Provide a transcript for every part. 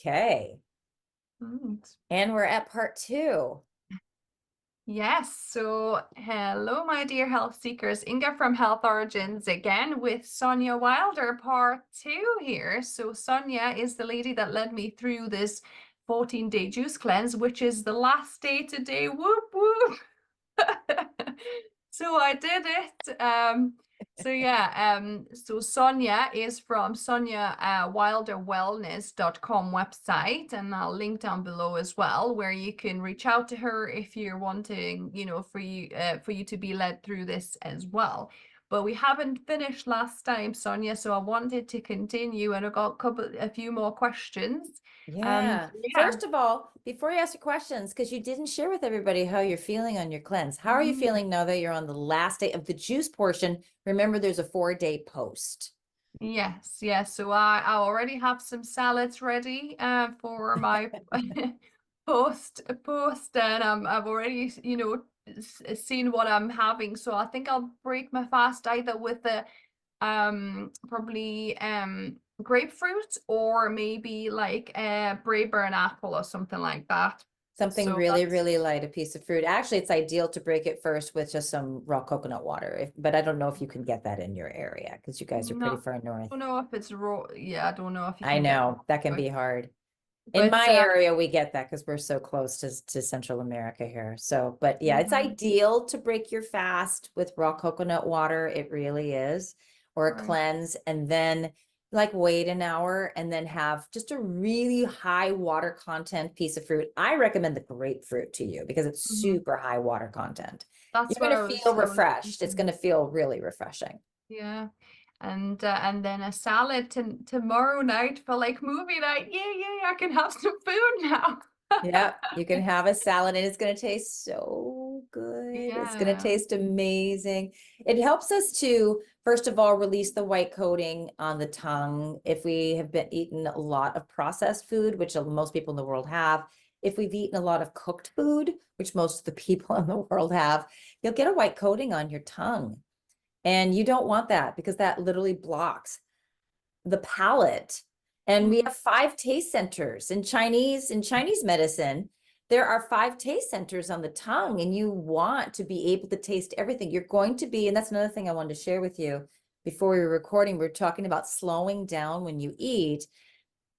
Okay. And we're at part 2. Yes, so hello, my dear health seekers. Inga from Health Origins again with Sonya Wilder, part 2 here. So Sonya is the lady that led me through this 14-day juice cleanse, which is the last day today. Whoop, whoop. So I did it. So Sonya is from SonyaWilderWellness.com website, and I'll link down below as well, where you can reach out to her if you're wanting, for you to be led through this as well. But we haven't finished last time, Sonya, so I wanted to continue, and I've got a few more questions. Yeah. First of all, before you ask your questions, because you didn't share with everybody how you're feeling on your cleanse. How are you feeling now that you're on the last day of the juice portion? Remember, there's a 4-day post. Yes, yes. So I already have some salads ready for my post, and I've already seen what I'm having. So I think I'll break my fast either with the probably grapefruit, or maybe like a Braeburn apple or something like that. Something So really, that's really light, a piece of fruit. Actually, it's ideal to break it first with just some raw coconut water. But I don't know if you can get that in your area because you guys are pretty not. far north. I don't know if it's raw. Yeah, I don't know if you I can get know that can raw, be hard. In but my area, we get that because we're so close to Central America here. So, but yeah, it's ideal to break your fast with raw coconut water. It really is, or a right. cleanse, and then like wait an hour and then have just a really high water content piece of fruit. I recommend the grapefruit to you because it's super high water content. That's You're what going I to was feel refreshed. It's thinking. going to feel really refreshing. Yeah. And then a salad tomorrow night for like movie night. Yeah, I can have some food now. Yeah, you can have a salad and it's going to taste so good. It's going to Yeah. taste amazing. It helps us to, first of all, release the white coating on the tongue. If we have been eating a lot of processed food, which most people in the world have, if we've eaten a lot of cooked food, which most of the people in the world have, you'll get a white coating on your tongue. And you don't want that because that literally blocks the palate. And we have 5 taste centers in Chinese medicine. There are 5 taste centers on the tongue, and you want to be able to taste everything. You're going to be, and that's another thing I wanted to share with you before we were recording. We're talking about slowing down when you eat.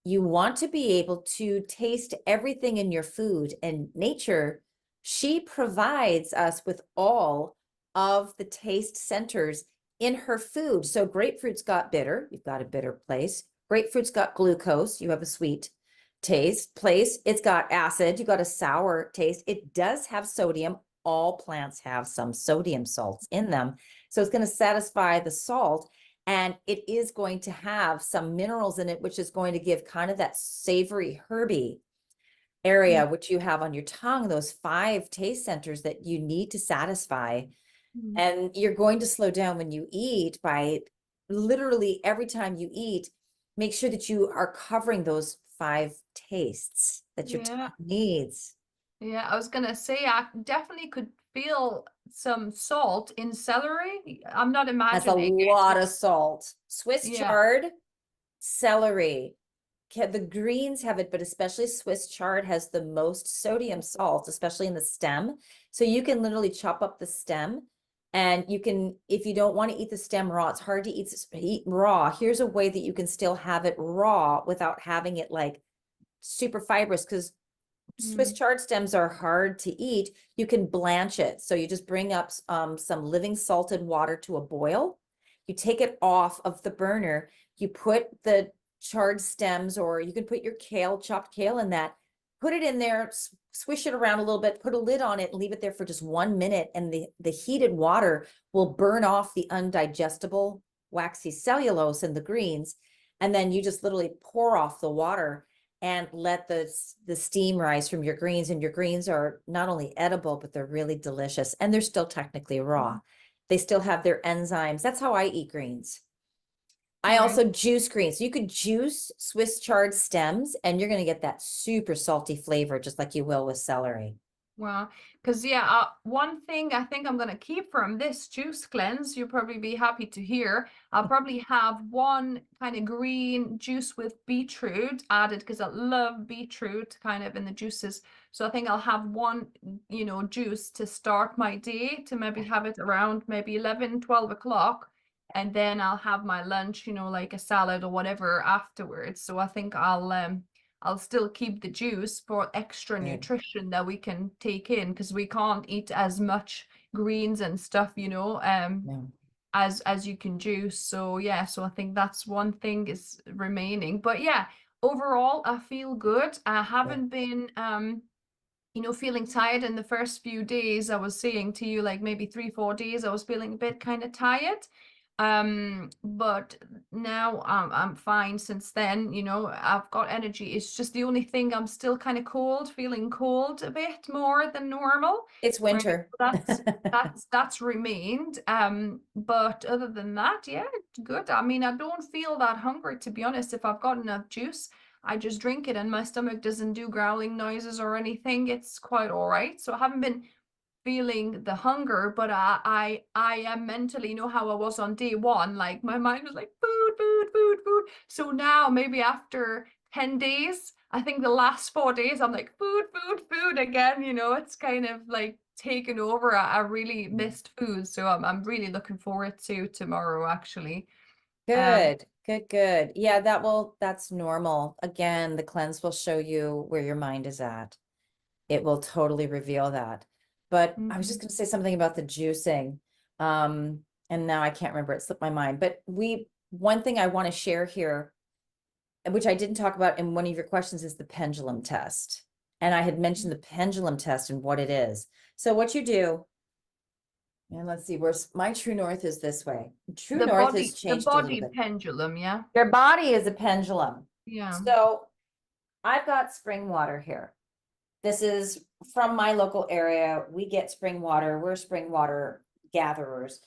You want to be able to taste everything in your food, and nature, she provides us with all of the taste centers in her food. So grapefruit's got bitter, you've got a bitter place. Grapefruit's got glucose, you have a sweet taste place. It's got acid, you got a sour taste. It does have sodium. All plants have some sodium salts in them. So it's going to satisfy the salt, and it is going to have some minerals in it, which is going to give kind of that savory, herby area, which you have on your tongue, those 5 taste centers that you need to satisfy. And you're going to slow down when you eat by literally every time you eat, make sure that you are covering those 5 tastes that your Yeah. tongue needs. Yeah, I was gonna say I definitely could feel some salt in celery. I'm not That's a imagining it, lot but of salt. Swiss yeah. chard, celery. The greens have it, but especially Swiss chard has the most sodium salt, especially in the stem. So you can literally chop up the stem, and you can, if you don't want to eat the stem raw, it's hard to eat raw. Here's a way that you can still have it raw without having it like super fibrous, because Swiss chard stems are hard to eat. You can blanch it. So you just bring up some living salted water to a boil. You take it off of the burner. You put the charred stems, or you can put your kale, chopped kale in that. Put it in there, swish it around a little bit, put a lid on it, and leave it there for just 1 minute. And the heated water will burn off the undigestible waxy cellulose in the greens. And then you just literally pour off the water and let the steam rise from your greens. And your greens are not only edible, but they're really delicious. And they're still technically raw. They still have their enzymes. That's how I eat greens. I also juice greens. So you could juice Swiss chard stems, and you're going to get that super salty flavor, just like you will with celery. Wow. Because, yeah, one thing I think I'm going to keep from this juice cleanse, you'll probably be happy to hear. I'll probably have one kind of green juice with beetroot added because I love beetroot kind of in the juices. So I think I'll have one, juice to start my day, to maybe have it around maybe 11, 12 o'clock. And then I'll have my lunch, like a salad or whatever afterwards. So I think I'll still keep the juice for extra Good. nutrition that we can take in, because we can't eat as much greens and stuff, No. as you can juice. So yeah, so I think that's one thing is remaining. But yeah, overall I feel good. I Good. haven't been feeling tired in the first few days. I was saying to you, like maybe 3, 4 days, I was feeling a bit kind of tired. But now I'm fine since then, I've got energy. It's just the only thing, I'm still kind of cold, feeling cold a bit more than normal. It's Right. winter. That's remained. But other than that, yeah, good. I mean, I don't feel that hungry, to be honest. If I've got enough juice, I just drink it and my stomach doesn't do growling noises or anything. It's quite all right. So I haven't been feeling the hunger, but I am mentally, how I was on day one, like my mind was like food, food, food, food. So now maybe after 10 days, I think the last 4 days, I'm like food, food, food again. It's kind of like taken over. I really missed food. So I'm really looking forward to tomorrow, actually. Um, Good, good, good. Yeah, that's normal. Again, the cleanse will show you where your mind is at. It will totally reveal that. But I was just mhm. going to say something about the juicing. And now I can't remember, it slipped my mind. But one thing I want to share here, which I didn't talk about in one of your questions, is the pendulum test. And I had mentioned the pendulum test and what it is. So what you do, and let's see, where's my true north is this way. True The north has body, the changed a little body bit. pendulum, yeah. Your body is a pendulum. Yeah. So I've got spring water here. This is from my local area. We get spring water. We're spring water gatherers.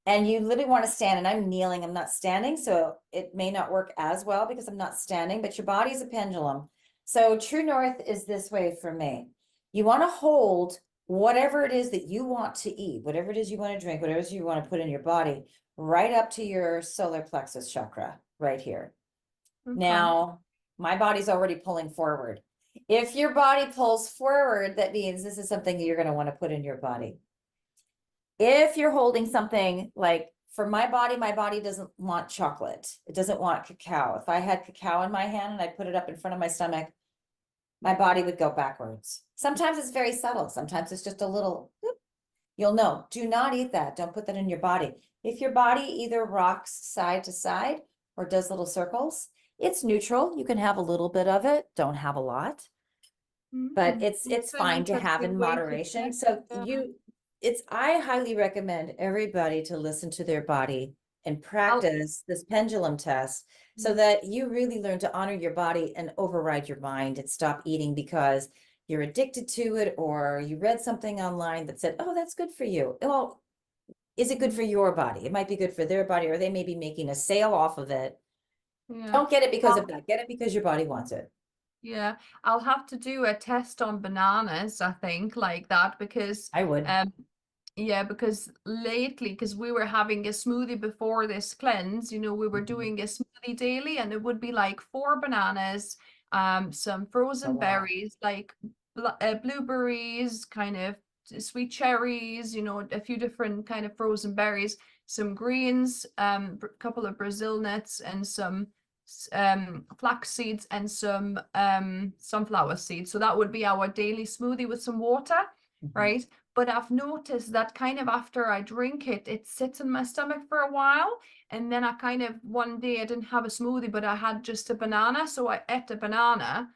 And you literally want to stand, and I'm kneeling, I'm not standing. So it may not work as well because I'm not standing, but your body is a pendulum. So true north is this way for me. You want to hold whatever it is that you want to eat, whatever it is you want to drink, whatever it is you want to put in your body, right up to your solar plexus chakra, right here. Okay. Now, my body's already pulling forward. If your body pulls forward, that means this is something you're going to want to put in your body. If you're holding something like, for my body doesn't want chocolate. It doesn't want cacao. If I had cacao in my hand and I put it up in front of my stomach, my body would go backwards. Sometimes it's very subtle. Sometimes it's just a little, whoop. You'll know, do not eat that. Don't put that in your body. If your body either rocks side to side or does little circles, it's neutral. You can have a little bit of it. Don't have a lot, but it's It's an fine to have in interesting way to moderation. check So it. I highly recommend everybody to listen to their body and I'll, practice this pendulum test so that you really learn to honor your body and override your mind and stop eating because you're addicted to it, or you read something online that said, oh, that's good for you. Well, is it good for your body? It might be good for their body, or they may be making a sale off of it. yeah. Don't get it because of I'll, that. Get it because your body wants it. yeah. I'll have to do a test on bananas, I think, like that, because I would. um yeah, because lately, because we were having a smoothie before this cleanse, we were Mhm. doing a smoothie daily, and it would be like 4 bananas, some A frozen lot. berries, like blueberries, kind of sweet cherries, a few different kind of frozen berries, some greens, a couple of Brazil nuts, and some flax seeds, and some sunflower seeds. So that would be our daily smoothie with some water, Mhm. right? But I've noticed that kind of after I drink it, it sits in my stomach for a while. And then I kind of, one day I didn't have a smoothie, but I had just a banana. So I ate a banana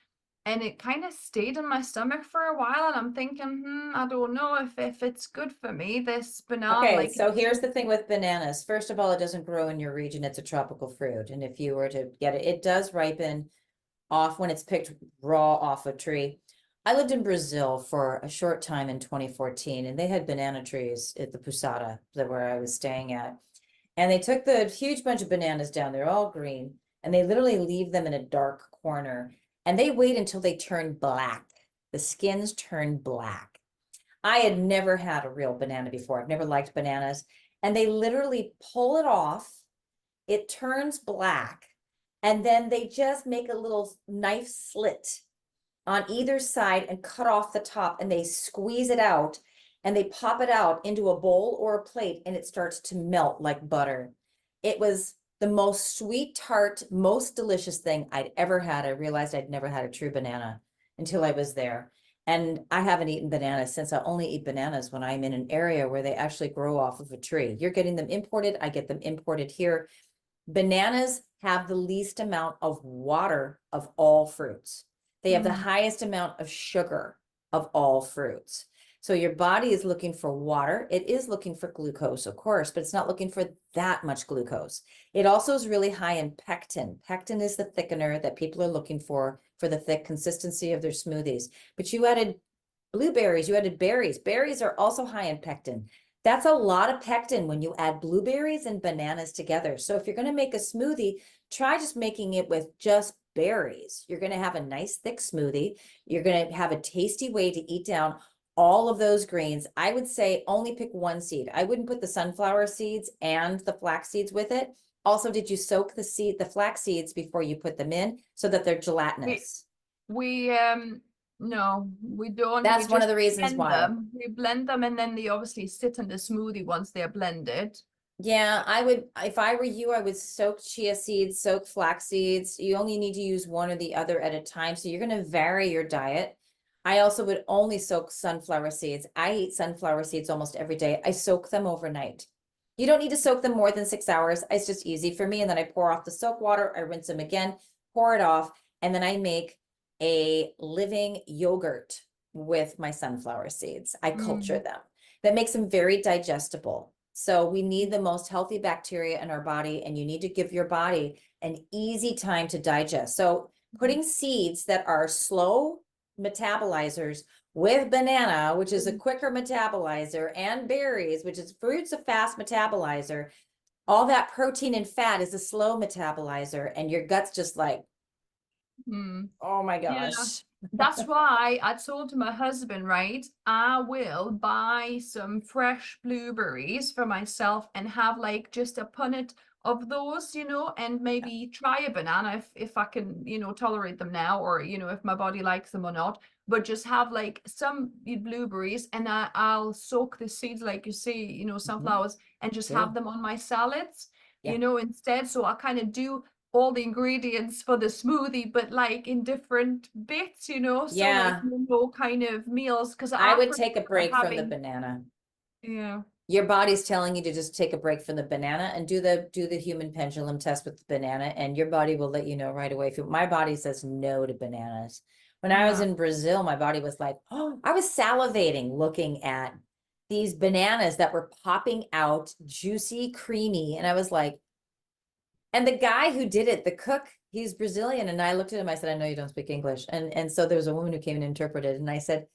and it kind of stayed in my stomach for a while. And I'm thinking, I don't know if it's good for me, this banana, Okay, like, so here's the thing with bananas. First of all, it doesn't grow in your region. It's a tropical fruit. And if you were to get it, it does ripen off when it's picked raw off a tree. I lived in Brazil for a short time in 2014, and they had banana trees at the Posada, where I was staying at. And they took the huge bunch of bananas down, they're all green, and they literally leave them in a dark corner. And they wait until they turn black. The skins turn black. I had never had a real banana before. I've never liked bananas. And they literally pull it off. It turns black. And then they just make a little knife slit on either side and cut off the top, and they squeeze it out and they pop it out into a bowl or a plate, and it starts to melt like butter. It was the most sweet, tart, most delicious thing I'd ever had. I realized I'd never had a true banana until I was there. And I haven't eaten bananas since. I only eat bananas when I'm in an area where they actually grow off of a tree. You're getting them imported. I get them imported here. Bananas have the least amount of water of all fruits. They have the highest amount of sugar of all fruits. So your body is looking for water. It is looking for glucose, of course, but it's not looking for that much glucose. It also is really high in pectin. Pectin is the thickener that people are looking for the thick consistency of their smoothies. But you added blueberries, you added berries. Berries are also high in pectin. That's a lot of pectin when you add blueberries and bananas together. So if you're going to make a smoothie, try just making it with just berries. You're going to have a nice thick smoothie. You're going to have a tasty way to eat down all of those greens. I would say only pick one seed. I wouldn't put the sunflower seeds and the flax seeds with it. Also, did you soak the flax seeds before you put them in so that they're gelatinous? We no, we don't. That's We one of just the reasons blend why. them. We blend them and then they obviously sit in the smoothie once they're blended. Yeah, I would, if I were you, I would soak chia seeds, soak flax seeds. You only need to use one or the other at a time. So you're going to vary your diet. I also would only soak sunflower seeds. I eat sunflower seeds almost every day. I soak them overnight. You don't need to soak them more than 6 hours. It's just easy for me. And then I pour off the soak water. I rinse them again, pour it off. And then I make a living yogurt with my sunflower seeds. I culture them. That makes them very digestible. So we need the most healthy bacteria in our body, and you need to give your body an easy time to digest. So putting seeds that are slow metabolizers with banana, which is a quicker metabolizer, and berries, which is fruits, a fast metabolizer, all that protein and fat is a slow metabolizer, and your gut's just like, oh my Yeah. gosh. That's why I told my husband, right, I will buy some fresh blueberries for myself and have like just a punnet of those, and maybe try a banana if I can, tolerate them now, or, if my body likes them or not. But just have like some blueberries, and I'll soak the seeds, like you say, sunflowers, and just have them on my salads, Yeah. instead. So I kind of do all the ingredients for the smoothie, but like in different bits, so Yeah. like kind of meals, because I would prefer take a break from the having, banana. yeah. Your body's telling you to just take a break from the banana and do the human pendulum test with the banana, and your body will let you know right away. If my body says no to bananas. When I was in Brazil, my body was like, oh, I was salivating looking at these bananas that were popping out, juicy, creamy. And I was like, and the guy who did it, the cook, he's Brazilian. And I looked at him, I said, I know you don't speak English. And so there was a woman who came and interpreted, and I said,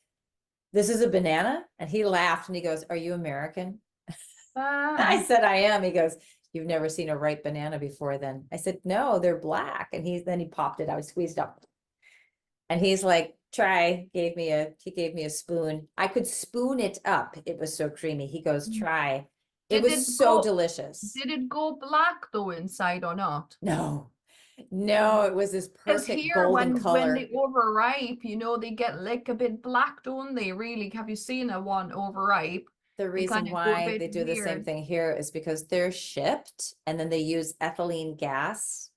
this is a banana? And he laughed and he goes, are you American? I said, I am. He goes, you've never seen a ripe banana before then? I said, no, they're black. And then he popped it out, he squeezed up. And he's like, try, he gave me a spoon. I could spoon it up. It was so creamy. He goes, try. It was so delicious. Did it go black though inside or not? No, it was this Because perfect here, golden when color. they overripe, they get like a bit black, don't they? Really, have you seen a one overripe? The reason why they do the same weird. thing here is because they're shipped, and then they use ethylene gas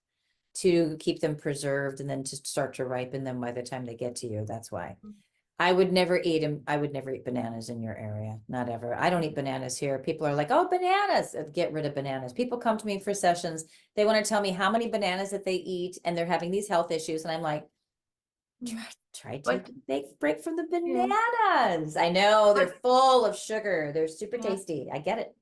to keep them preserved and then to start to ripen them by the time they get to you. That's why. I would never eat them. I would never eat bananas in your area. Not ever. I don't eat bananas here. People are like, oh, bananas. Get rid of bananas. People come to me for sessions. They want to tell me how many bananas that they eat, and they're having these health issues. And I'm like, try to take a break from the bananas. I know they're full of sugar. They're super tasty. I get it.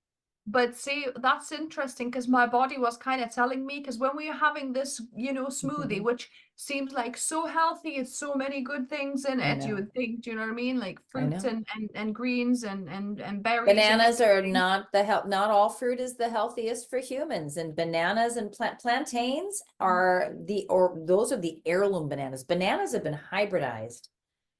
But see, that's interesting, because my body was kind of telling me, because when we were having this, smoothie, which seems like so healthy, it's so many good things in it, you would think, do you know what I mean? Like fruits and greens and berries. Bananas are not not all fruit is the healthiest for humans, and bananas and plantains are those are the heirloom bananas. Bananas have been hybridized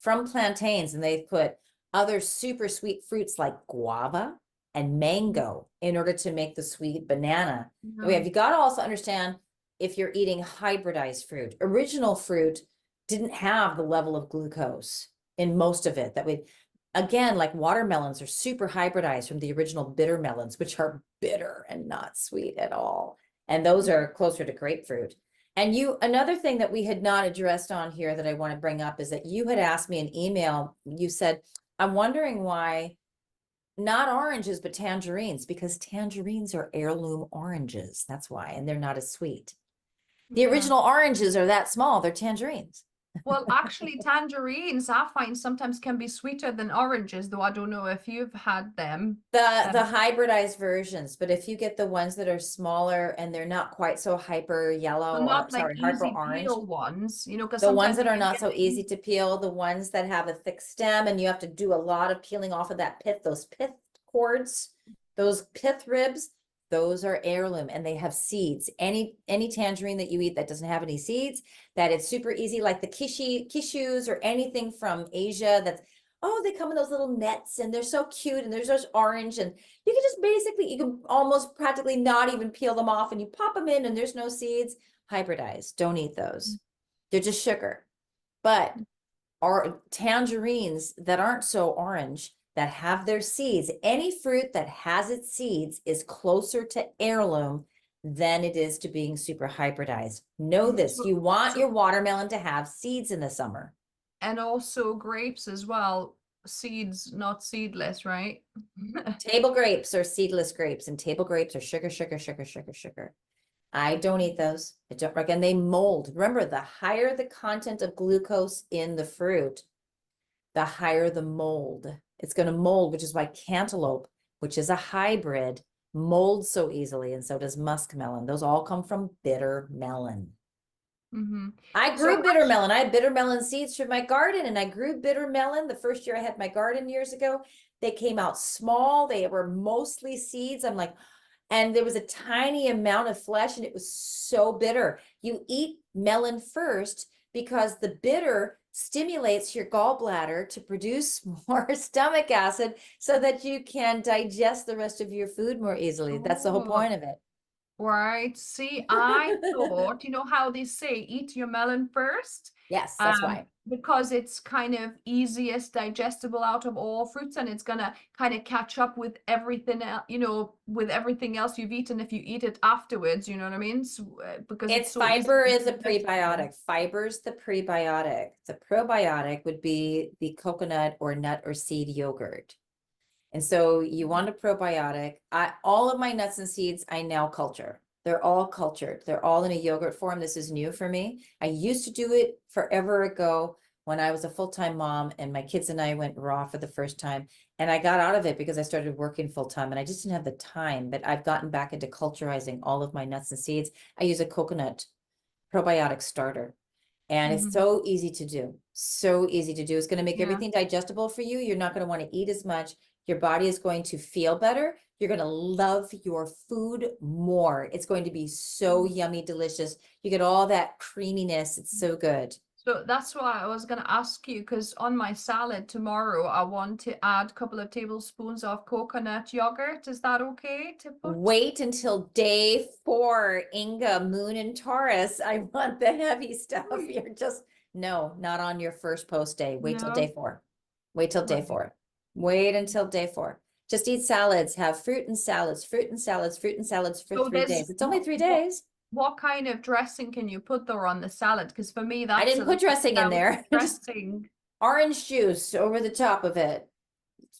from plantains, and they've put other super sweet fruits like guava and mango in order to make the sweet banana. You got to also understand, if you're eating hybridized fruit, original fruit didn't have the level of glucose in most of it that we, again, like watermelons are super hybridized from the original bitter melons, which are bitter and not sweet at all. And those are closer to grapefruit. And another thing that we had not addressed on here that I want to bring up is that you had asked me an email. You said, I'm wondering why not oranges, but tangerines, because tangerines are heirloom oranges. That's why, and they're not as sweet. The original oranges are that small. They're tangerines. Well, actually, tangerines I find sometimes can be sweeter than oranges, though I don't know if you've had them. The hybridized versions, but if you get the ones that are smaller and they're not quite so hyper yellow, Well, not or like sorry, hyper easy orange, peel ones, you know, because the ones sometimes that you are can not get so the easy to peel, the ones that have a thick stem and you have to do a lot of peeling off of that pith, those pith cords, those pith ribs, those are heirloom and they have seeds. Any tangerine that you eat that doesn't have any seeds, that it's super easy, like the cashews or anything from Asia that's, oh, they come in those little nets and they're so cute and there's those orange, and you can just basically, you can almost practically not even peel them off and you pop them in and there's no seeds. Hybridized, don't eat those. They're just sugar. But are tangerines that aren't so orange, that have their seeds, any fruit that has its seeds is closer to heirloom than it is to being super hybridized. Know this, you want your watermelon to have seeds in the summer. And also grapes as well, seeds, not seedless, right? Table grapes are seedless grapes, and table grapes are sugar, sugar, sugar, sugar, sugar. I don't eat those. I don't recommend. They mold. Remember, the higher the content of glucose in the fruit, the higher the mold. It's going to mold, which is why cantaloupe, which is a hybrid, molds so easily, and so does muskmelon. Those all come from bitter melon. I grew bitter melon. I had bitter melon seeds from my garden, and I grew bitter melon the first year I had my garden years ago. They came out small. They were mostly seeds. I'm like, and there was a tiny amount of flesh, and it was so bitter. You eat melon first because the bitter stimulates your gallbladder to produce more stomach acid so that you can digest the rest of your food more easily. That's the whole point of it. Right. See, I thought, you know how they say eat your melon first? Yes, that's why. Because it's kind of easiest digestible out of all fruits, and it's gonna kind of catch up with everything else, you know, with everything else you've eaten if you eat it afterwards, you know what I mean? So, because It's so fiber is a digestible. prebiotic. Fiber's the prebiotic. The probiotic would be the coconut or nut or seed yogurt. And so you want a probiotic. All of my nuts and seeds, I now culture. They're all cultured. They're all in a yogurt form. This is new for me. I used to do it forever ago when I was a full-time mom and my kids and I went raw for the first time. And I got out of it because I started working full-time and I just didn't have the time. But I've gotten back into culturizing all of my nuts and seeds. I use a coconut probiotic starter. And it's so easy to do. So easy to do. It's going to make everything digestible for you. You're not going to want to eat as much. Your body is going to feel better. You're going to love your food more. It's going to be so yummy, delicious. You get all that creaminess. It's so good. So that's why I was going to ask you, because on my salad tomorrow, I want to add a couple of tablespoons of coconut yogurt. Is that okay to put? Wait until day 4, Inga, Moon and Taurus. I want the heavy stuff. You're just, no, not on your first post day. Wait till day 4. Wait till day 4. Wait until day 4. Just eat salads, have fruit and salads, fruit and salads, fruit and salads for 3 days. It's only 3 days. What kind of dressing can you put there on the salad? Because for me, that's I didn't put dressing in there. Dressing. Orange juice over the top of it.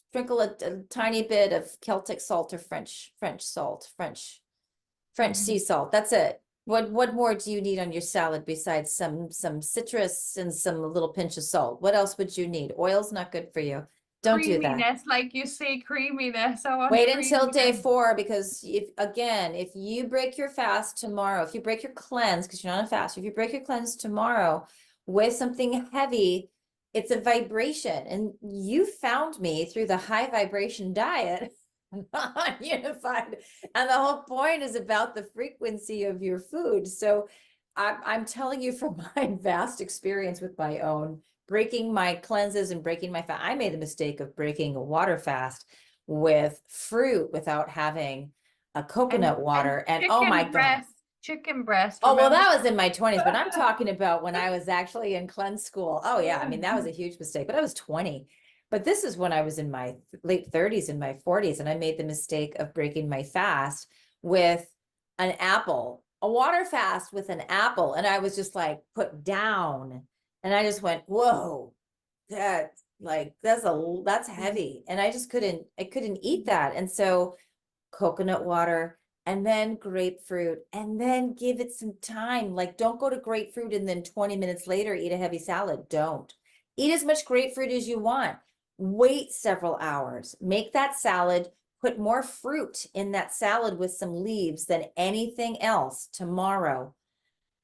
Sprinkle a tiny bit of Celtic salt or French salt, French sea salt. That's it. What more do you need on your salad besides some citrus and some little pinch of salt? What else would you need? Oil's not good for you. Don't do that. Creaminess, like you say, creaminess. I want Wait until day 4, because if you break your fast tomorrow, if you break your cleanse, because you're not on a fast, if you break your cleanse tomorrow with something heavy, it's a vibration. And you found me through the high vibration diet, non-unified. And the whole point is about the frequency of your food. So I'm telling you from my vast experience with my own breaking my cleanses and breaking my fast. I made the mistake of breaking a water fast with fruit without having a coconut water. And oh my God. Chicken breast, Oh, well, remember? that was in my 20s, but I'm talking about when I was actually in cleanse school. Oh, yeah. I mean, that was a huge mistake, but I was 20. But this is when I was in my late 30s and my 40s, and I made the mistake of breaking my fast with an apple, a water fast with an apple. And I was just like put down. And I just went, whoa, that's heavy. And I couldn't eat that. And so coconut water, and then grapefruit, and then give it some time. Like, don't go to grapefruit and then 20 minutes later eat a heavy salad. Don't. Eat as much grapefruit as you want. Wait several hours. Make that salad. Put more fruit in that salad with some leaves than anything else tomorrow.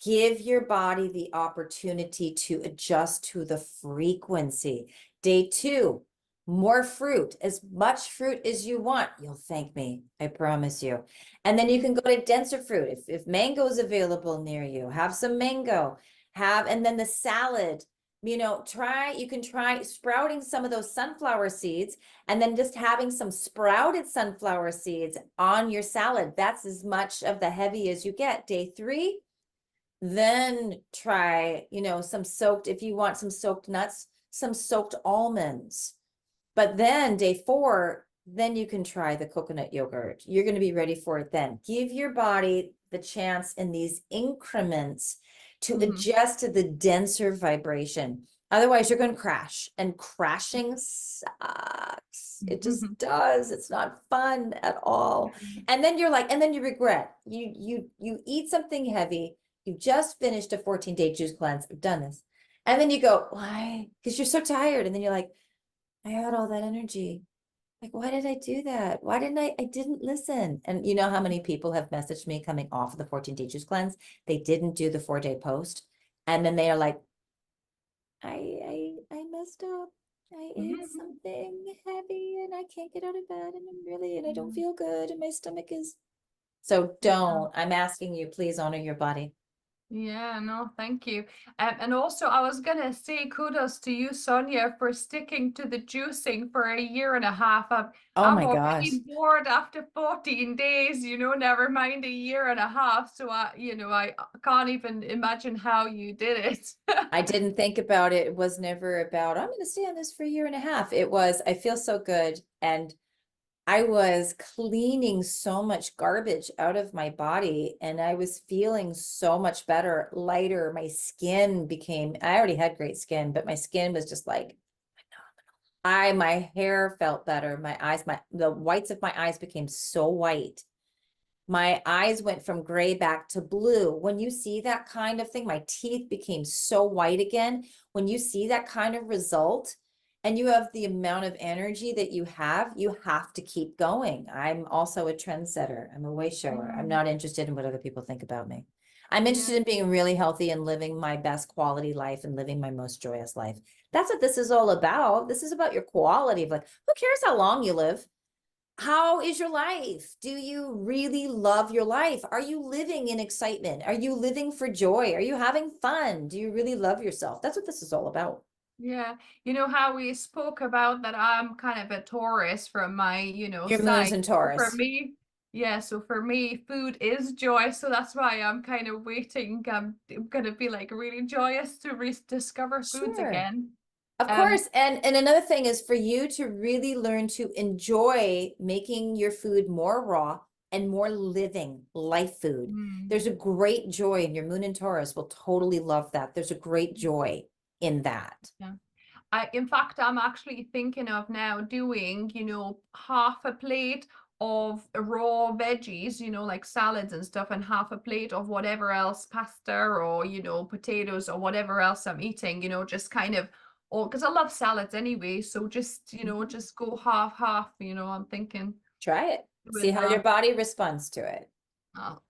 Give your body the opportunity to adjust to the frequency. Day 2, more fruit, as much fruit as you want. You'll thank me, I promise you. And then you can go to denser fruit. If mango is available near you, have some mango. And then the salad, you can try sprouting some of those sunflower seeds and then just having some sprouted sunflower seeds on your salad. That's as much of the heavy as you get. Day 3, then try, some soaked, if you want some soaked nuts, some soaked almonds. But then day 4, then you can try the coconut yogurt. You're going to be ready for it then. Give your body the chance in these increments to adjust to the denser vibration. Otherwise, you're going to crash, and crashing sucks. It just does. It's not fun at all. And then and then you regret. You eat something heavy. You just finished a 14-day juice cleanse. I've done this. And then you go, why? Because you're so tired. And then you're like, I had all that energy. Like, why did I do that? Why didn't I didn't listen. And you know how many people have messaged me coming off of the 14-day juice cleanse? They didn't do the 4-day post. And then they are like, I messed up. I ate something heavy and I can't get out of bed and I don't feel good and my stomach is. So don't. I'm asking you, please honor your body. Yeah, no, thank you. And also, I was gonna say kudos to you, Sonia, for sticking to the juicing for a year and a half. Oh I'm my gosh. already bored after 14 days, never mind a year and a half. So I can't even imagine how you did it. I didn't think about it. It was never about, I'm going to stay on this for a year and a half. It was, I feel so good. And I was cleaning so much garbage out of my body and I was feeling so much better, lighter. My skin became, I already had great skin, but my skin was just like, my hair felt better. My eyes, the whites of my eyes became so white. My eyes went from gray back to blue. When you see that kind of thing, my teeth became so white again. When you see that kind of result and you have the amount of energy that you have to keep going. I'm also a trendsetter. I'm a way shower. I'm not interested in what other people think about me. I'm interested in being really healthy and living my best quality life and living my most joyous life. That's what this is all about. This is about your quality of life. Who cares how long you live? How is your life? Do you really love your life? Are you living in excitement? Are you living for joy? Are you having fun? Do you really love yourself? That's what this is all about. Yeah, you know how we spoke about that I'm kind of a Taurus from my, Your moon's sign. in So for Taurus. me, yeah, so for me, food is joy. So that's why I'm kind of waiting. I'm gonna be like really joyous to rediscover foods Sure. again. Of Um, course. And another thing is for you to really learn to enjoy making your food more raw and more living life food. mm, There's a great joy in your moon in Taurus will totally love that. There's a great joy in that. yeah. In fact, I'm actually thinking of now doing, half a plate of raw veggies, like salads and stuff, and half a plate of whatever else, pasta or, potatoes or whatever else I'm eating, just kind of, or because I love salads anyway. So just, just go half, I'm thinking Try it. See doing how your that. body responds to it.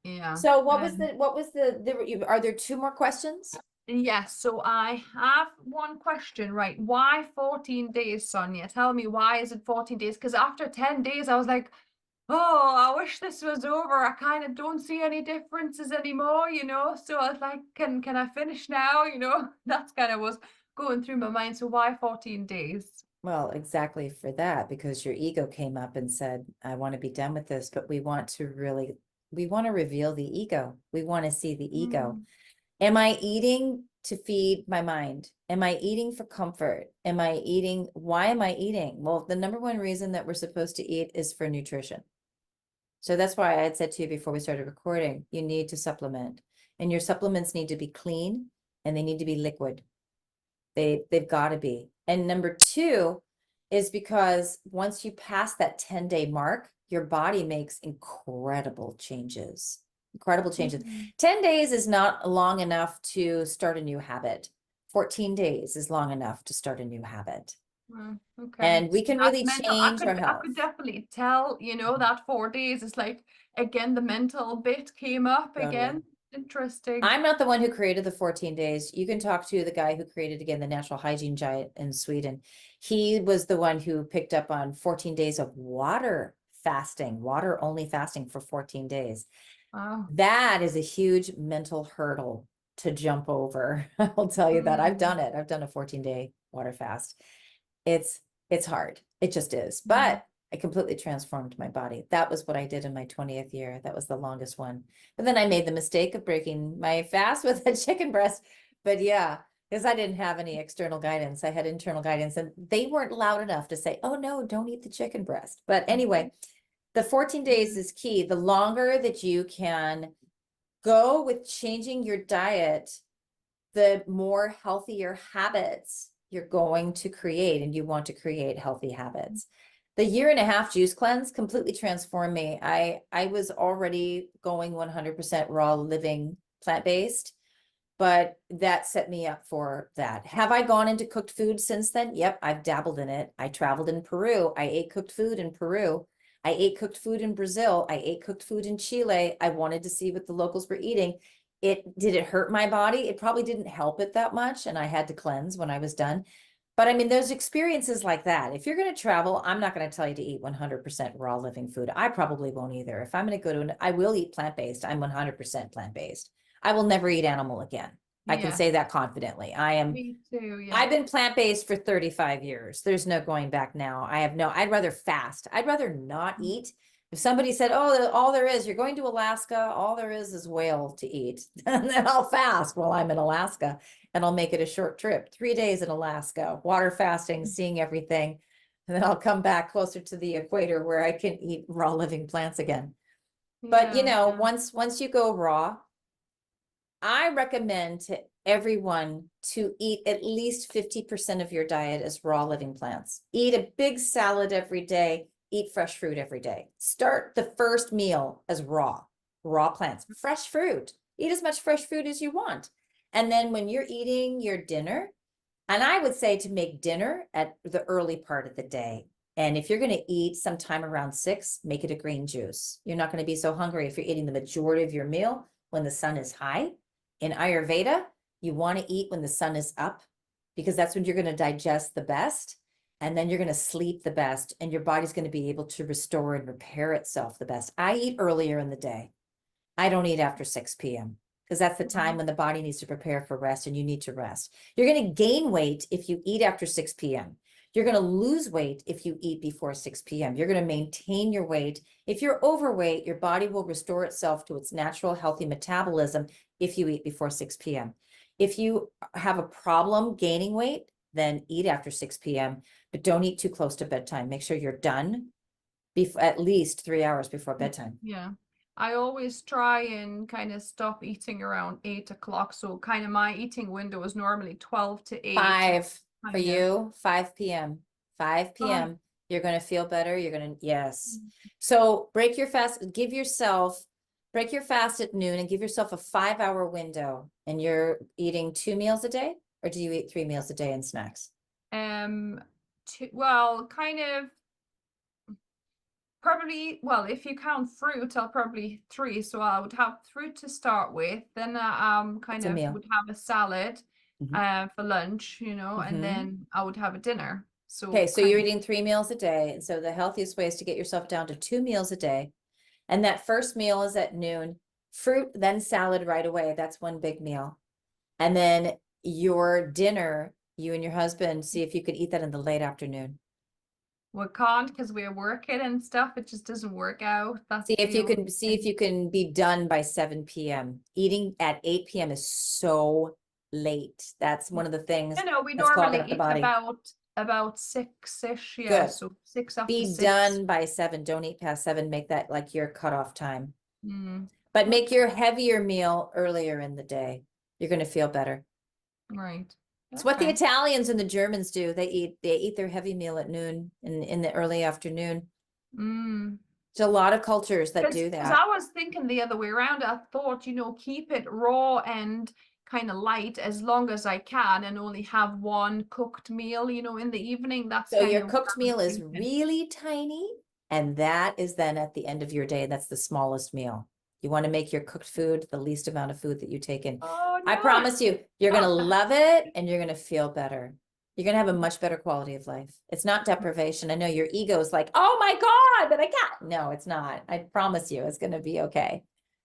Yeah. So are there 2 more questions? Yes, so I have one question, right? Why 14 days, Sonia? Tell me, why is it 14 days? Because after 10 days, I was like, oh, I wish this was over. I kind of don't see any differences anymore, you know. So I was like, can I finish now? You know, that's kind of was going through my mind. So why 14 days? Well, exactly for that, because your ego came up and said, I want to be done with this, but we want to reveal the ego. We want to see the ego. Mm, Am I eating to feed my mind? Am I eating for comfort? Why am I eating? Well, the number one reason that we're supposed to eat is for nutrition. So that's why I had said to you before we started recording, you need to supplement, and your supplements need to be clean and they need to be liquid. They've got to be. And number two is because once you pass that 10-day mark, your body makes incredible changes. Incredible changes. mm, 10 days is not long enough to start a new habit. 14 days is long enough to start a new habit. okay. And we So can that really mental, change our I could health. definitely tell, you know, that 4 days is like, again, the mental bit came up Totally. again. Interesting. I'm not the one who created the 14 days. You can talk to the guy who created, again, the natural hygiene giant in Sweden. He was the one who picked up on 14 days of water fasting, water only fasting for 14 days. Wow. That is a huge mental hurdle to jump over. I'll tell you that. I've Mm, done it. I've done a 14-day water fast. It's it's hard. It just is. mm, But I completely transformed my body. That was what I did in my 20th year. That was the longest one. But then I made the mistake of breaking my fast with a chicken breast. But yeah, because I didn't have any external guidance. I had internal guidance, and they weren't loud enough to say, oh no, don't eat the chicken breast. But anyway, the 14 days is key. The longer that you can go with changing your diet, the more healthier habits you're going to create, and you want to create healthy habits. The 1.5 year juice cleanse completely transformed me. I was already going 100% raw living plant-based, but that set me up for that. Have I gone into cooked food since then? Yep, I've dabbled in it. I traveled in Peru. I ate cooked food in Peru. I ate cooked food in Brazil. I ate cooked food in Chile. I wanted to see what the locals were eating. Did it hurt my body? It probably didn't help it that much, and I had to cleanse when I was done. But I mean, there's experiences like that. If you're going to travel, I'm not going to tell you to eat 100% raw living food. I probably won't either. If I'm going to go to I will eat plant-based. I'm 100% plant-based. I will never eat animal again. I can yeah, say that confidently. me too. Yeah. I've been plant-based for 35 years. There's no going back now. I'd rather fast. I'd rather not eat. If somebody said, oh, all there is, you're going to Alaska, all there is whale to eat, and then I'll fast while I'm in Alaska, and I'll make it a short trip, 3 days in Alaska, water fasting, seeing everything. And then I'll come back closer to the equator where I can eat raw living plants again. But Yeah. Yeah. once you go raw, I recommend to everyone to eat at least 50% of your diet as raw living plants. Eat a big salad every day, eat fresh fruit every day. Start the first meal as raw plants, fresh fruit. Eat as much fresh food as you want. And then when you're eating your dinner, and I would say to make dinner at the early part of the day. And if you're going to eat sometime around 6, make it a green juice. You're not going to be so hungry if you're eating the majority of your meal when the sun is high. In Ayurveda, you want to eat when the sun is up, because that's when you're going to digest the best. And then you're going to sleep the best, and your body's going to be able to restore and repair itself the best. I eat earlier in the day. I don't eat after 6 p.m. because that's the time when the body needs to prepare for rest, and you need to rest. You're going to gain weight if you eat after 6 p.m. You're going to lose weight if you eat before 6 p.m. You're going to maintain your weight. If you're overweight, your body will restore itself to its natural healthy metabolism if you eat before 6 p.m. If you have a problem gaining weight, then eat after 6 p.m., but don't eat too close to bedtime. Make sure you're done at least 3 hours before bedtime. Yeah. I always try and kind of stop eating around 8 o'clock. So kind of my eating window is normally 12 to 8. 5 for Kind of you, 5 p.m. 5 five. p.m. You're going to feel better. Yes. So break your fast, break your fast at noon and give yourself a 5 hour window. And you're eating 2 meals a day, or do you eat 3 meals a day and snacks? Um, well, kind of probably, well, if you count fruit, I'll probably 3. So I would have fruit to start with, then It's kind a of meal. would have a salad Mhm. for lunch, you know, and Mhm. then I would have a dinner. So Okay, so kind you're of, eating 3 meals a day. And so the healthiest way is to get yourself down to 2 meals a day. And that first meal is at noon, fruit, then salad right away. That's one big meal. And then your dinner, you and your husband, see if you can eat that in the late afternoon. we can't because we're working and stuff. It just doesn't work out. That's See if the you only can thing. be done by 7 p.m. Eating at 8 p.m. is so late. That's one of the things We that's normally clogging up the eat body. about 6-ish, yeah. Good. So 6 after Be 6. done by 7. Don't eat past 7. Make that like your cutoff time. Mm, But make okay, your heavier meal earlier in the day. You're going to feel better. right. It's what the Okay. Italians and the Germans do. They eat their heavy meal at noon in the early afternoon. Mm. There's a lot of cultures that do Because that. I was thinking the other way around. I thought, keep it raw and kind of light as long as I can and only have one cooked meal, in the evening. That's So kind your of what cooked I was meal is thinking. really tiny, and that is then at the end of your day. That's the smallest meal. You want to make your cooked food the least amount of food that you take in. Oh I no. promise you, you're going to love it and you're going to feel better. You're going to have a much better quality of life. It's not deprivation. I know your ego is like, oh my God, but I can't. No, it's not. I promise you, it's going to be okay.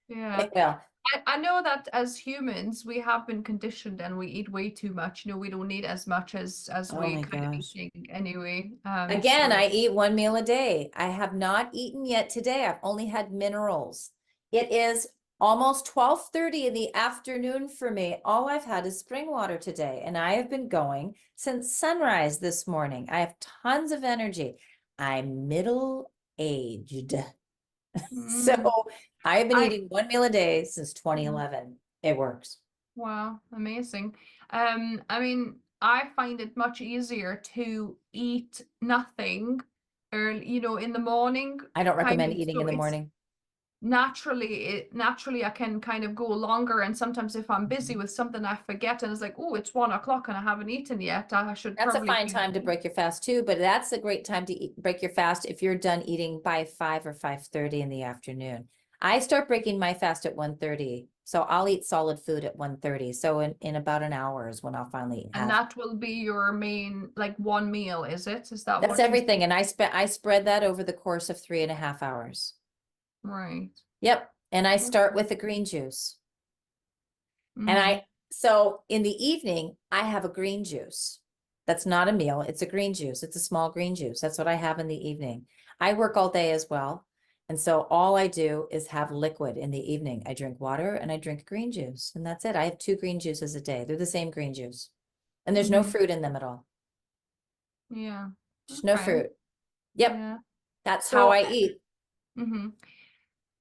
Yeah. It will. I know that as humans, we have been conditioned and we eat way too much. We don't need as much as Oh we my kind of gosh. eating anyway. Again, I eat 1 meal a day. I have not eaten yet today. I've only had minerals. It is almost 12:30 in the afternoon for me. All I've had is spring water today, and I have been going since sunrise this morning. I have tons of energy. I'm middle-aged. So mm, I have been I eating 1 meal a day since Mhm. 2011. It works. Wow, amazing. I mean, I find it much easier to eat nothing early, in the morning, I don't kind recommend of. eating in So the it's morning. naturally I can kind of go longer. And sometimes if I'm busy Mhm. with something, I forget, and it's like, oh, it's 1 o'clock and I haven't eaten yet. I should That's a probably fine be time to break your fast too, but that's a great time to break your fast if you're done eating by 5 or 5:30 in the afternoon. I start breaking my fast at 1:30, so I'll eat solid food at 1:30. So in about an hour is when I'll finally and have. that will be your main, like, one meal, is it? Is that That's what you everything, and I spread that over the course of 3.5 hours. right? Yep, and I start Okay. with the green juice. And Mm-hmm. so in the evening, I have a green juice. That's not a meal. It's a green juice. It's a small green juice. That's what I have in the evening. I work all day as well. And so all I do is have liquid in the evening. I drink water and I drink green juice, and that's it. I have 2 green juices a day. They're the same green juice. And there's no Mm-hmm. fruit in them at all. Yeah. Just no Okay. fruit. Yep. Yeah. That's how So, I eat. mm-hmm.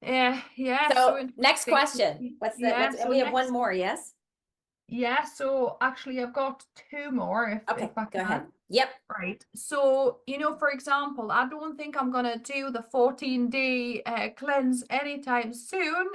Yeah, so So next interesting. question. What's that? Yeah, And so we have one next, more, yes? yeah, so actually I've got two more if Okay, I go ahead. can. Yep. Right. So, for example, I don't think I'm gonna do the 14-day cleanse anytime soon.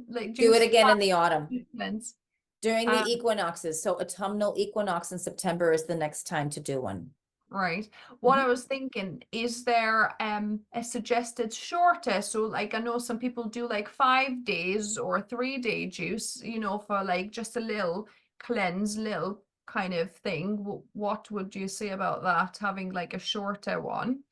Like Do it juice again in fast the autumn. cleanse. During the Um, equinoxes. So autumnal equinox in September is the next time to do one. Right. What I Mhm. was thinking, is there a suggested shorter? So like I know some people do like 5 days or 3-day juice, for like just a little cleanse, little kind of thing. What would you say about that, having like a shorter one?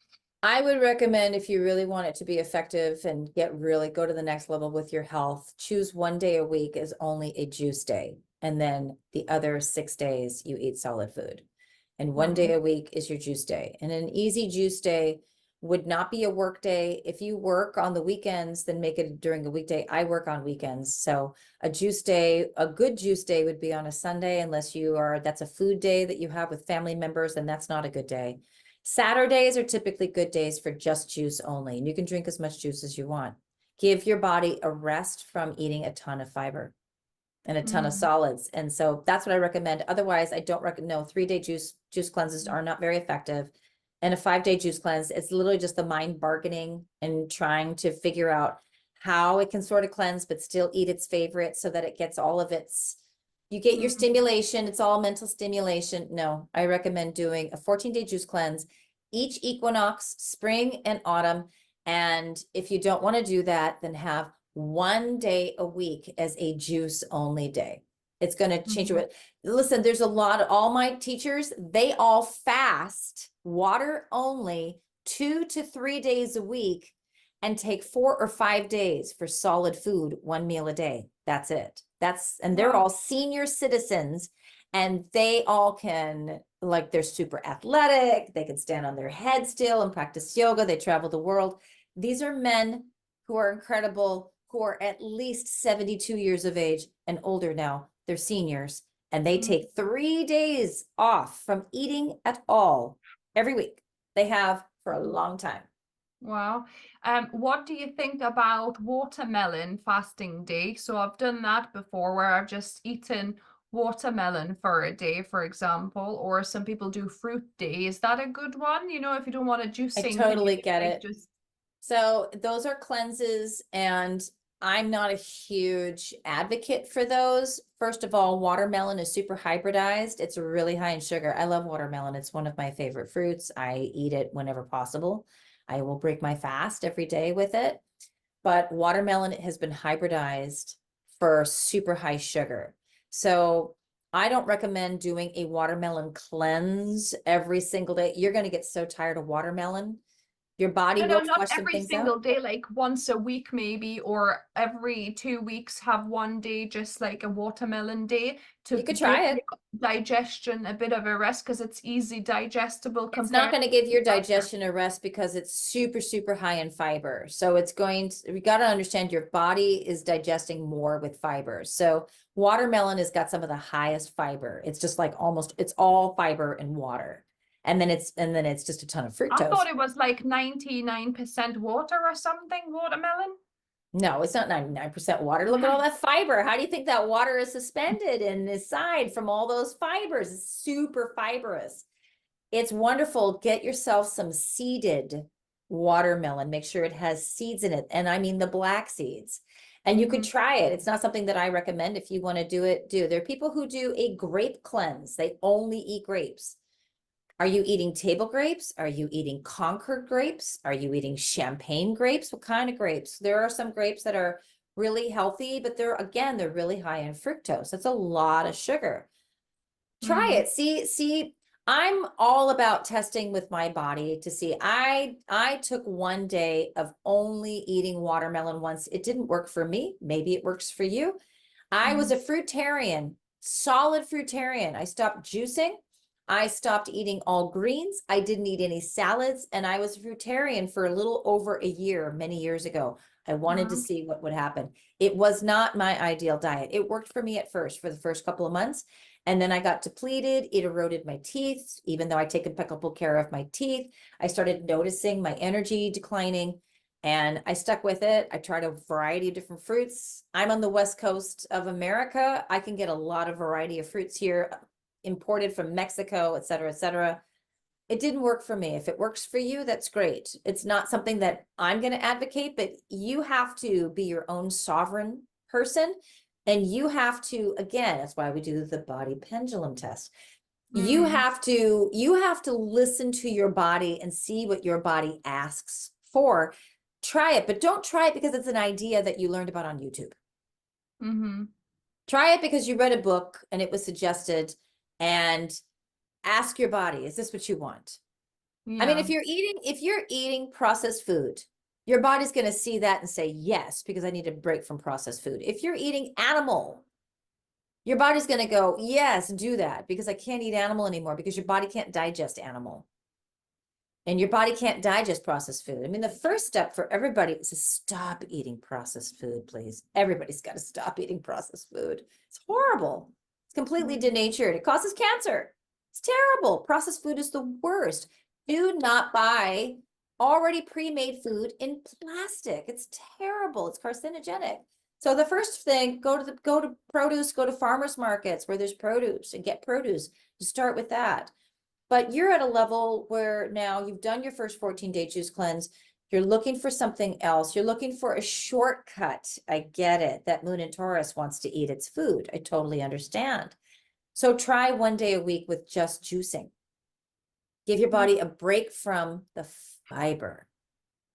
I would recommend if you really want it to be effective and go to the next level with your health, choose 1 day a week as only a juice day. And then the other 6 days you eat solid food. And 1 day Right. a week is your juice day. And an easy juice day would not be a work day. If you work on the weekends, then make it during a weekday. I work on weekends. So a good juice day would be on a Sunday, unless that's a food day that you have with family members, and that's not a good day. Saturdays are typically good days for just juice only, and you can drink as much juice as you want. Give your body a rest from eating a ton of fiber and a ton of Mm. solids. And so that's what I recommend. Otherwise, I don't recommend, no, 3-day juice cleanses are not very effective. And a 5-day juice cleanse, it's literally just the mind bargaining and trying to figure out how it can sort of cleanse, but still eat its favorite so that it gets all of you get your Mm. stimulation. It's all mental stimulation. No, I recommend doing a 14-day juice cleanse each equinox, spring and autumn. And if you don't want to do that, then have 1 day a week as a juice only day. It's going to change Mhm. your, listen, there's a lot of, all my teachers, they all fast water only 2 to 3 days a week and take 4 or 5 days for solid food, 1 meal a day. That's it. And they're Wow. all senior citizens, and they all can, like, they're super athletic. They can stand on their head still and practice yoga. They travel the world. These are men who are incredible, who are at least 72 years of age and older now. They're seniors, and they Mhm. take 3 days off from eating at all every week. They have for a long time. Wow. What do you think about watermelon fasting day? So I've done that before where I've just eaten watermelon for a day, for example, or some people do fruit day. Is that a good one? You know, if you don't want a I juicing, can you totally get like it. just So those are cleanses, and I'm not a huge advocate for those. First of all, watermelon is super hybridized. It's really high in sugar. I love watermelon. It's one of my favorite fruits. I eat it whenever possible. I will break my fast every day with it. But watermelon has been hybridized for super high sugar. So I don't recommend doing a watermelon cleanse every single day. You're going to get so tired of watermelon. Your body no, no, will not flush some every things out. single day, like once a week maybe, or every 2 weeks have one day, just like a watermelon day to You could give try your it. digestion a bit of a rest because it's easy digestible It's not compared going to give your to other. digestion a rest because it's super, super high in fiber. So it's going to, we got to understand your body is digesting more with fiber. So watermelon has got some of the highest fiber. It's just like almost, it's all fiber and water. And then it's just a ton of I thought fructose. it was like 99% water or something, watermelon. No, it's not 99% water. Look at all that fiber. How do you think that water is suspended and aside from all those fibers? It's super fibrous. It's wonderful. Get yourself some seeded watermelon. Make sure it has seeds in it. And I mean the black seeds. And you could Mhm. try it. It's not something that I recommend. If you want to do it, do. There are people who do a grape cleanse. They only eat grapes. Are you eating table grapes? Are you eating Concord grapes? Are you eating champagne grapes? What kind of grapes? There are some grapes that are really healthy, but they're really high in fructose. That's a lot of sugar. Try Mm. it. See, I'm all about testing with my body to see. I took one day of only eating watermelon once. It didn't work for me. Maybe it works for you. I was a Mhm. fruitarian, solid fruitarian. I stopped juicing. I stopped eating all greens. I didn't eat any salads, and I was a fruitarian for a little over a year, many years ago. I wanted to Wow. see what would happen. It was not my ideal diet. It worked for me at first for the first couple of months. And then I got depleted. It eroded my teeth. Even though I take impeccable care of my teeth, I started noticing my energy declining, and I stuck with it. I tried a variety of different fruits. I'm on the West Coast of America. I can get a lot of variety of fruits here, imported from Mexico, et cetera, et cetera. It didn't work for me. If it works for you, that's great. It's not something that I'm going to advocate, but you have to be your own sovereign person. And you have to, again, that's why we do the body pendulum test. Mm. You have to listen to your body and see what your body asks for. Try it, but don't try it because it's an idea that you learned about on YouTube. Mhm. Try it because you read a book and it was suggested, and ask your body, is this what you want? I mean, Yeah. if you're eating processed food, your body's going to see that and say, yes, because I need a break from processed food. If you're eating animal, your body's going to go, yes, do that, because I can't eat animal anymore, because your body can't digest animal. And your body can't digest processed food. I mean, the first step for everybody is to stop eating processed food, please. Everybody's got to stop eating processed food. It's horrible. It's completely Mm. denatured. It causes cancer. It's terrible. Processed food is the worst. Do not buy already pre-made food in plastic. It's terrible. It's carcinogenic. So the first thing, go to produce, go to farmers markets where there's produce and get produce. You start with that. But you're at a level where now you've done your first 14-day juice cleanse. You're looking for something else. You're looking for a shortcut. I get it. That moon in Taurus wants to eat its food. I totally understand. So try one day a week with just juicing. Give your Mm. body a break from the fiber.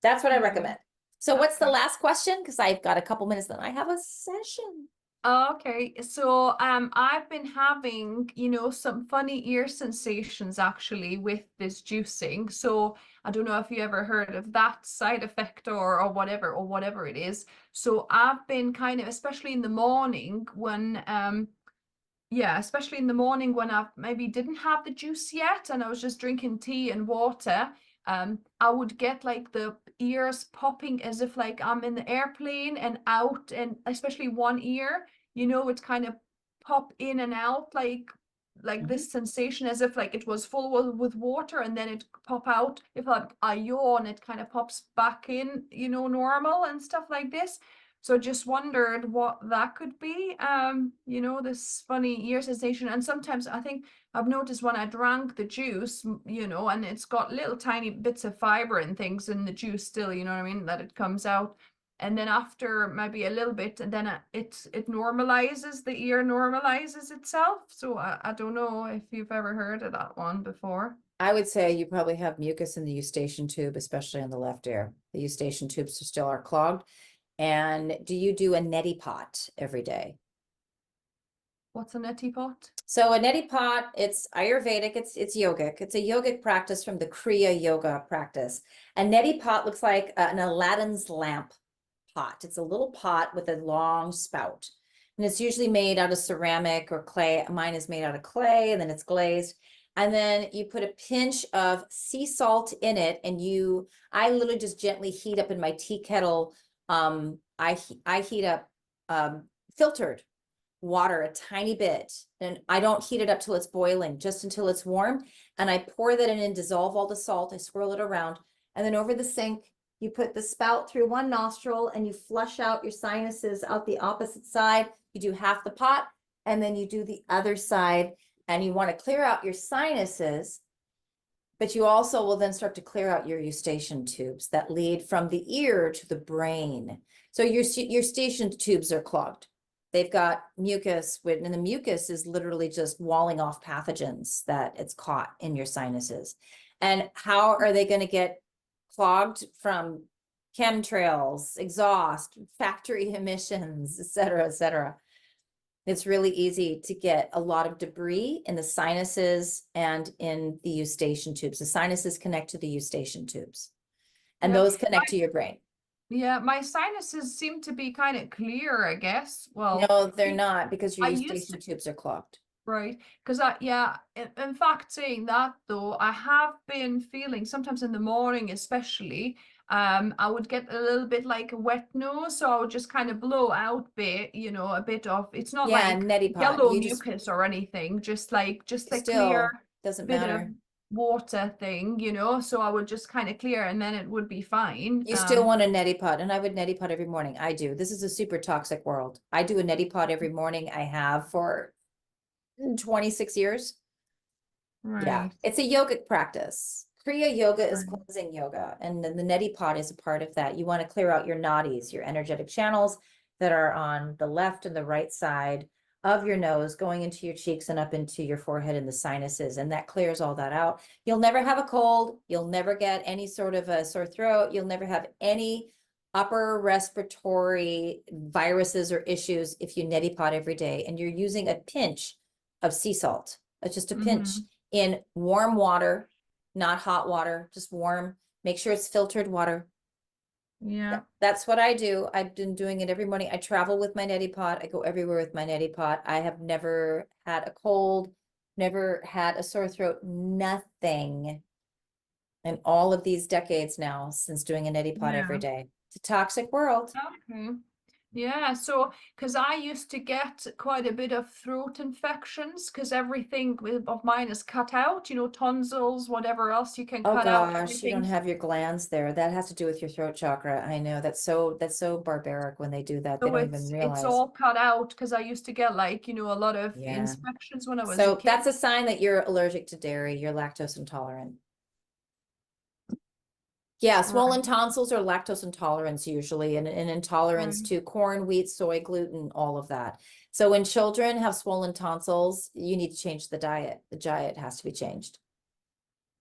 That's what I Okay. recommend. So what's the Okay. last question? Because I've got a couple minutes, then I have a session. Okay, so I've been having, some funny ear sensations actually with this juicing. So I don't know if you ever heard of that side effect or whatever it is. So I've been kind of, especially in the morning when yeah, especially in the morning when I maybe didn't have the juice yet and I was just drinking tea and water, I would get like the ears popping as if like I'm in the airplane and out, and especially one ear, it kind of pop in and out like Mhm. this sensation as if like it was full with water and then it pop out. If I yawn, it kind of pops back in, normal and stuff like this. So just wondered what that could be. This funny ear sensation. And sometimes I think I've noticed when I drank the juice, and it's got little tiny bits of fiber and things in the juice still, you know what I mean, that it comes out. And then after maybe a little bit, and then it normalizes, the ear normalizes itself. So I don't know if you've ever heard of that one before. I would say you probably have mucus in the eustachian tube, especially in the left ear. The eustachian tubes still are clogged. And do you do a neti pot every day? What's a neti pot? So a neti pot, it's Ayurvedic, it's yogic. It's a yogic practice from the Kriya yoga practice. A neti pot looks like an Aladdin's lamp pot. It's a little pot with a long spout. And it's usually made out of ceramic or clay. Mine is made out of clay and then it's glazed. And then you put a pinch of sea salt in it, and I literally just gently heat up in my tea kettle. I heat up filtered water a tiny bit, and I don't heat it up till it's boiling, just until it's warm. And I pour that in and dissolve all the salt. I swirl it around, and then over the sink, you put the spout through one nostril and you flush out your sinuses out the opposite side. You do half the pot and then you do the other side, and you want to clear out your sinuses, but you also will then start to clear out your eustachian tubes that lead from the ear to the brain. So your eustachian tubes are clogged. They've got mucus, and the mucus is literally just walling off pathogens that it's caught in your sinuses. And how are they going to get clogged? From chemtrails, exhaust, factory emissions, et cetera, et cetera. It's really easy to get a lot of debris in the sinuses and in the eustachian tubes. The sinuses connect to the eustachian tubes, and Yeah. those connect to your brain. Yeah, my sinuses seem to be kind of clear, I guess. Well, No, they're not, because your I used eustachian to, tubes are clogged. right? Because yeah, in fact, saying that though, I have been feeling sometimes in the morning, especially, I would get a little bit like a wet nose, so I would just kind of blow out a bit of, it's not Yeah, like neti pot. yellow You mucus or anything, just like clear still doesn't bit of matter. water thing, so I would just kind of clear and then it would be fine. You still want a neti pot, and I would neti pot every morning. I do. This is a super toxic world. I do a neti pot every morning. I have for 26 years. Yeah, Right. it's a yogic practice. Kriya yoga is Right. cleansing yoga, and then the neti pot is a part of that. You want to clear out your nadis, your energetic channels that are on the left and the right side of your nose, going into your cheeks and up into your forehead and the sinuses, and that clears all that out. You'll never have a cold. You'll never get any sort of a sore throat. You'll never have any upper respiratory viruses or issues if you neti pot every day, and you're using a pinch of sea salt. It's just a pinch Mm-hmm. in warm water, not hot water, just warm. Make sure it's filtered water. Yeah. That's what I do. I've been doing it every morning. I travel with my neti pot. I go everywhere with my neti pot. I have never had a cold, never had a sore throat, nothing in all of these decades now since doing a neti pot every Yeah. day. It's a toxic world. Okay. Yeah, so because I used to get quite a bit of throat infections because everything of mine is cut out, tonsils, whatever else you can Oh cut out, gosh, you don't everything's have your glands there. That has to do with your throat chakra. I know that's so barbaric when they do that. They so don't even it's realize. all cut out because I used to get like, a lot of Yeah. inspections when I was a So kid. that's a sign that you're allergic to dairy, you're lactose intolerant. Yeah, swollen Right, tonsils are lactose intolerance usually, and an intolerance right, to corn, wheat, soy, gluten, all of that. So when children have swollen tonsils, you need to change the diet. The diet has to be changed.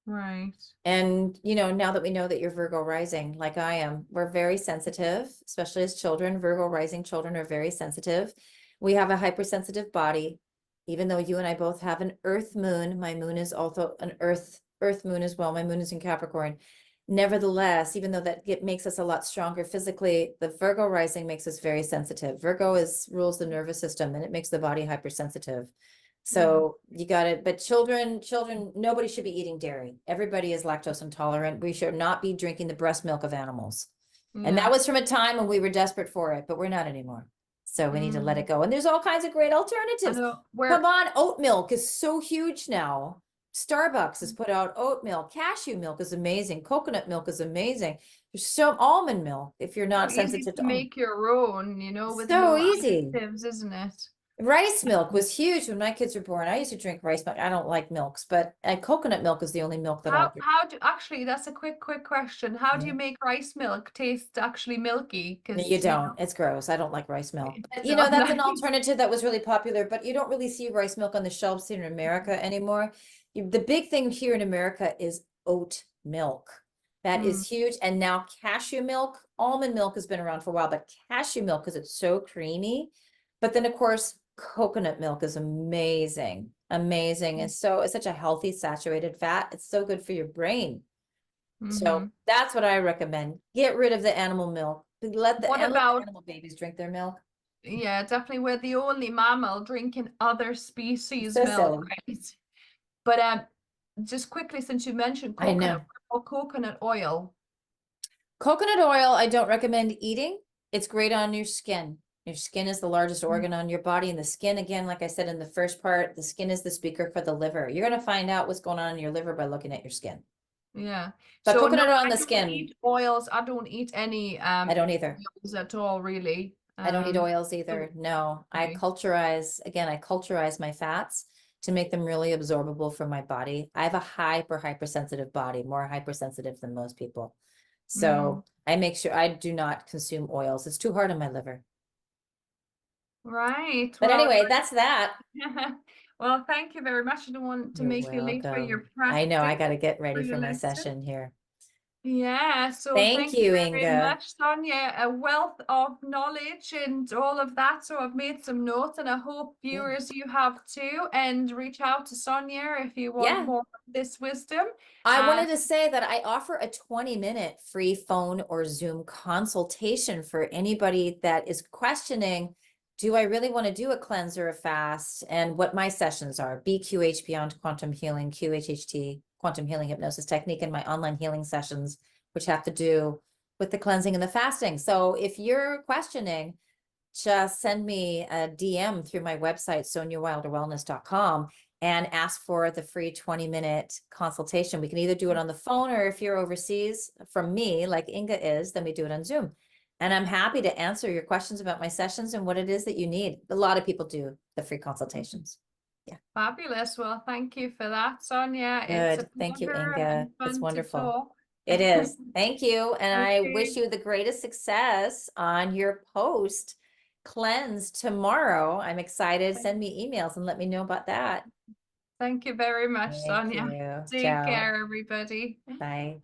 right. And, now that we know that you're Virgo rising, like I am, we're very sensitive, especially as children. Virgo rising children are very sensitive. We have a hypersensitive body, even though you and I both have an earth moon. My moon is also an earth moon as well. My moon is in Capricorn. Nevertheless, even though it makes us a lot stronger physically, the Virgo rising makes us very sensitive. Virgo rules the nervous system, and it makes the body hypersensitive. So you got it. But children, nobody should be eating dairy. Everybody is lactose intolerant. We should not be drinking the breast milk of animals. And that was from a time when we were desperate for it, but we're not anymore. So we need to let it go. And there's all kinds of great alternatives. Come on, oat milk is so huge now. Starbucks has put out oat milk. Cashew milk is amazing. Coconut milk is amazing. There's so almond milk if you're not sensitive to make your own, you know, with so no easy, isn't it? Rice milk was huge when my kids were born. I used to drink rice milk. I don't like milks, but coconut milk is the only milk that I'll drink. How do actually, that's a quick question. How do you make rice milk taste actually milky? No, you don't. It's gross. I don't like rice milk. But you know, that's an alternative that was really popular, but you don't really see rice milk on the shelves here in America anymore. The big thing here in America is oat milk. That is huge. And now cashew milk, almond milk has been around for a while, but cashew milk, because it's so creamy. But then of course, coconut milk is amazing. It's such a healthy saturated fat. It's so good for your brain. So that's what I recommend. Get rid of the animal milk. Let the animal babies drink their milk. Yeah, definitely. We're the only mammal drinking other species So milk, right? But just quickly, since you mentioned coconut or coconut oil. Coconut oil, I don't recommend eating. It's great on your skin. Your skin is the largest organ on your body, and the skin, again, like I said in the first part, the skin is the speaker for the liver. You're going to find out what's going on in your liver by looking at your skin. Yeah. But so coconut oil on the skin. Eat oils. I don't eat any I don't either. oils at all, really. I don't eat oils either. No. I culturize my fats to make them really absorbable for my body. I have a hypersensitive body, more hypersensitive than most people. So I make sure I do not consume oils. It's too hard on my liver. Right. But anyway, that's that. Well, thank you very much. I don't want to make you late for your practice. I know, I got to get ready for my session here. Yeah, so thank you, very Inga. much, Sonya. A wealth of knowledge and all of that. So I've made some notes, and I hope viewers you have too. And reach out to Sonya if you want more of this wisdom. I wanted to say that I offer a 20-minute free phone or Zoom consultation for anybody that is questioning, do I really want to do a cleanse or a fast? And what my sessions are: BQH, Beyond Quantum Healing, QHHT, Quantum Healing Hypnosis Technique, and my online healing sessions, which have to do with the cleansing and the fasting. So if you're questioning, just send me a DM through my website, sonyawilderwellness.com, and ask for the free 20-minute consultation. We can either do it on the phone, or if you're overseas from me, like Inga is, then we do it on Zoom. And I'm happy to answer your questions about my sessions and what it is that you need. A lot of people do the free consultations. Yeah. Fabulous. Well, thank you for that, Sonya. Good. Thank you, Inga. It's wonderful. It is. Thank you. And I wish you the greatest success on your post cleanse tomorrow. I'm excited. Send me emails and let me know about that. Thank you very much, Sonya. Take care, everybody. Bye.